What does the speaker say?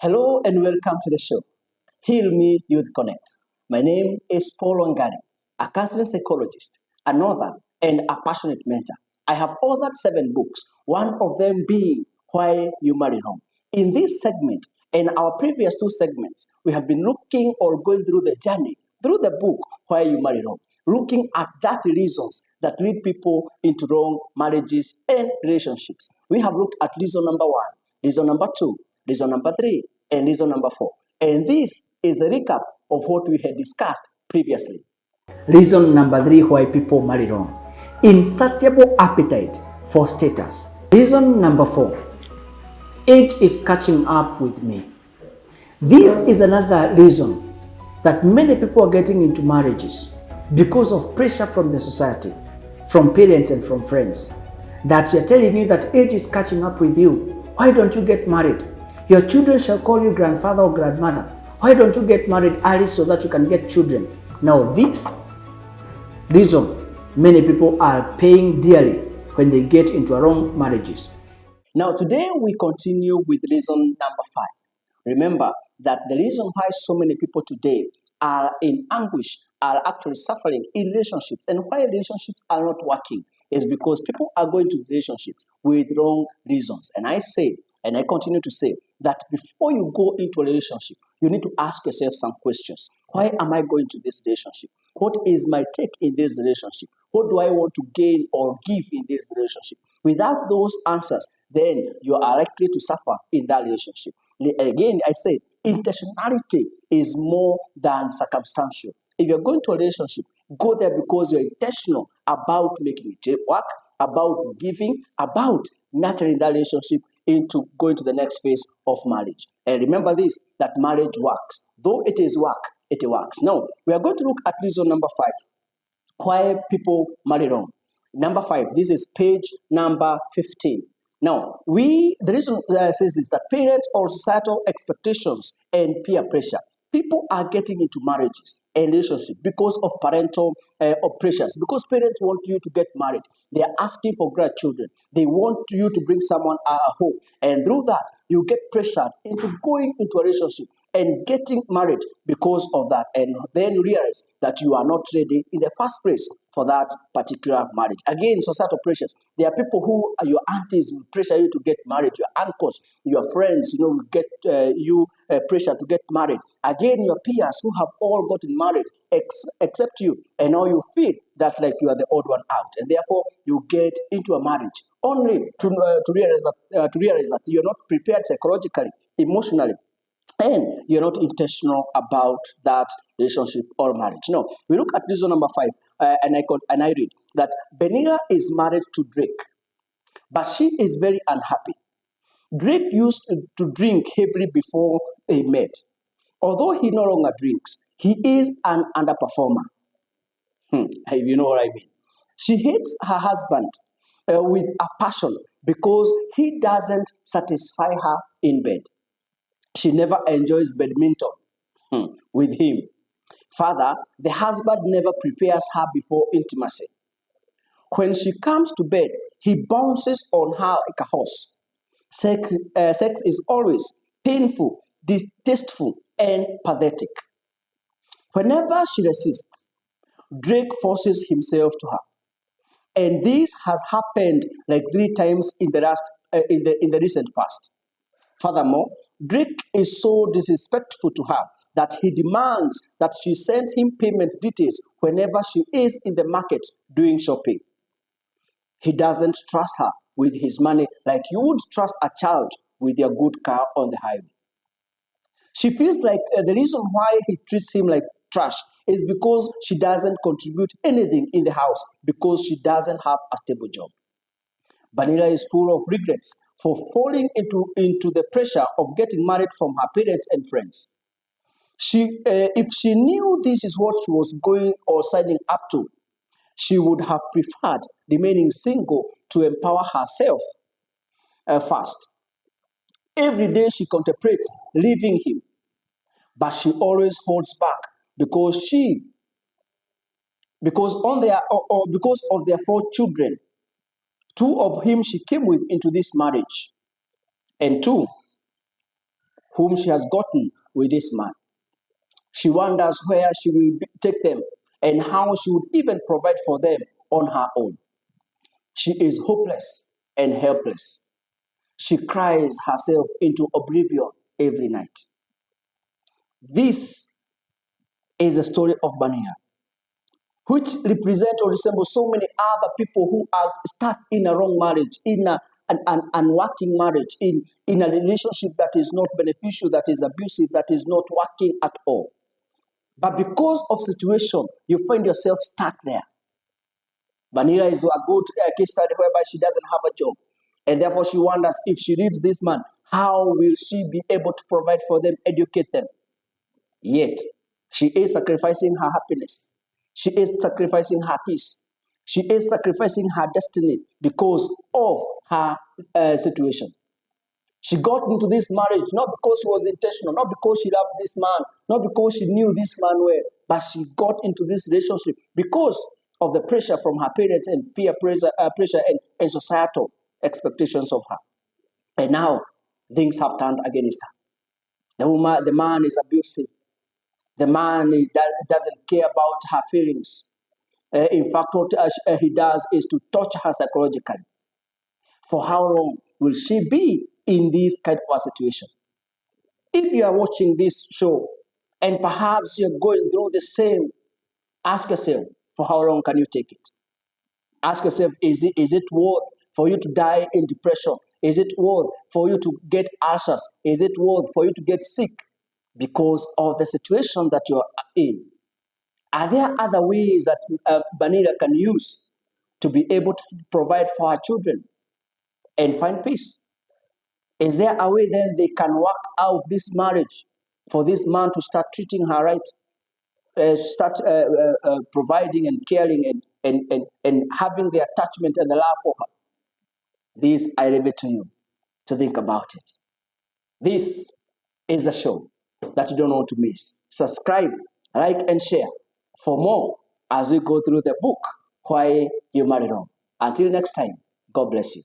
Hello and welcome to the show, Heal Me Youth Connect. My name is Paul Wangari, a counseling psychologist, an author, and a passionate mentor. I have authored 7 books, one of them being Why You Married Home. In this segment and our previous 2 segments, we have been looking or going through the journey, through the book Why You Married Home, looking at that reasons that lead people into wrong marriages and relationships. We have looked at reason number 1, reason number 2, reason number 3, and reason number 4. And this is a recap of what we had discussed previously. Reason number 3 why people marry wrong. Insatiable appetite for status. Reason number 4. Age is catching up with me. This is another reason that many people are getting into marriages because of pressure from the society, from parents and from friends, that you're telling you that age is catching up with you. Why don't you get married? Your children shall call you grandfather or grandmother. Why don't you get married early so that you can get children? Now, this reason, many people are paying dearly when they get into wrong marriages. Now, today we continue with reason number 5. Remember that the reason why so many people today are in anguish, are actually suffering in relationships, and why relationships are not working is because people are going to relationships with wrong reasons. And I say, and I continue to say, that before you go into a relationship, you need to ask yourself some questions. Why am I going to this relationship? What is my take in this relationship? What do I want to gain or give in this relationship? Without those answers, then you are likely to suffer in that relationship. Again, I say, intentionality is more than circumstantial. If you're going to a relationship, go there because you're intentional about making it work, about giving, about nurturing that relationship into going to the next phase of marriage. And remember this, that marriage works. Though it is work, it works. Now, we are going to look at reason number 5, why people marry wrong. Number 5, this is page number 15. Now, the reason says this, that parents or societal expectations and peer pressure. People are getting into marriages and relationships because of parental pressures, because parents want you to get married. They are asking for grandchildren. They want you to bring someone home. And through that, you get pressured into going into a relationship and getting married because of that. And then you realize that you are not ready in the first place for that particular marriage. Again, societal pressures. There are people who, your aunties will pressure you to get married. Your uncles, your friends, will get you pressure to get married. Again, your peers who have all gotten married except you. And now you feel that like you are the odd one out. And therefore, you get into a marriage only to realize that you're not prepared psychologically, emotionally, and you're not intentional about that relationship or marriage. No, we look at reason number 5, and I read that Benila is married to Drake, but she is very unhappy. Drake used to drink heavily before they met. Although he no longer drinks, he is an underperformer. If you know what I mean. She hates her husband with a passion because he doesn't satisfy her in bed. She never enjoys badminton with him. Further, the husband never prepares her before intimacy. When she comes to bed, he bounces on her like a horse. Sex is always painful, distasteful, and pathetic. Whenever she resists, Drake forces himself to her. And this has happened like 3 times in the recent past. Furthermore, Drake is so disrespectful to her that he demands that she sends him payment details whenever she is in the market doing shopping. He doesn't trust her with his money like you would trust a child with your good car on the highway. She feels like the reason why he treats him like trash is because she doesn't contribute anything in the house, because she doesn't have a stable job. Vanilla is full of regrets for falling into the pressure of getting married from her parents and friends. If she knew this is what she was going or signing up to, she would have preferred remaining single to empower herself first. Every day she contemplates leaving him, but she always holds back because of their 4 children. 2 of him she came with into this marriage, and 2 whom she has gotten with this man. She wonders where she will take them and how she would even provide for them on her own. She is hopeless and helpless. She cries herself into oblivion every night. This is the story of Banira, which represents or resembles so many other people who are stuck in a wrong marriage, in an unworking marriage, in a relationship that is not beneficial, that is abusive, that is not working at all. But because of situation, you find yourself stuck there. Banira is a good case study whereby she doesn't have a job. And therefore she wonders, if she leaves this man, how will she be able to provide for them, educate them? Yet, she is sacrificing her happiness. She is sacrificing her peace. She is sacrificing her destiny because of her situation. She got into this marriage not because she was intentional, not because she loved this man, not because she knew this man well, but she got into this relationship because of the pressure from her parents and peer pressure, and societal expectations of her. And now things have turned against her. The man is abusive. The man doesn't care about her feelings. In fact, what he does is to torture her psychologically. For how long will she be in this kind of a situation? If you are watching this show and perhaps you're going through the same, ask yourself, for how long can you take it? Ask yourself, is it worth for you to die in depression? Is it worth for you to get ulcers? Is it worth for you to get sick because of the situation that you are in? Are there other ways that Banira can use to be able to provide for her children and find peace? Is there a way then they can work out this marriage for this man to start treating her right, start providing and caring and having the attachment and the love for her? This I leave it to you to think about it. This is the show that you don't want to miss. Subscribe, like, and share for more as we go through the book, Why You Married Wrong. Until next time, God bless you.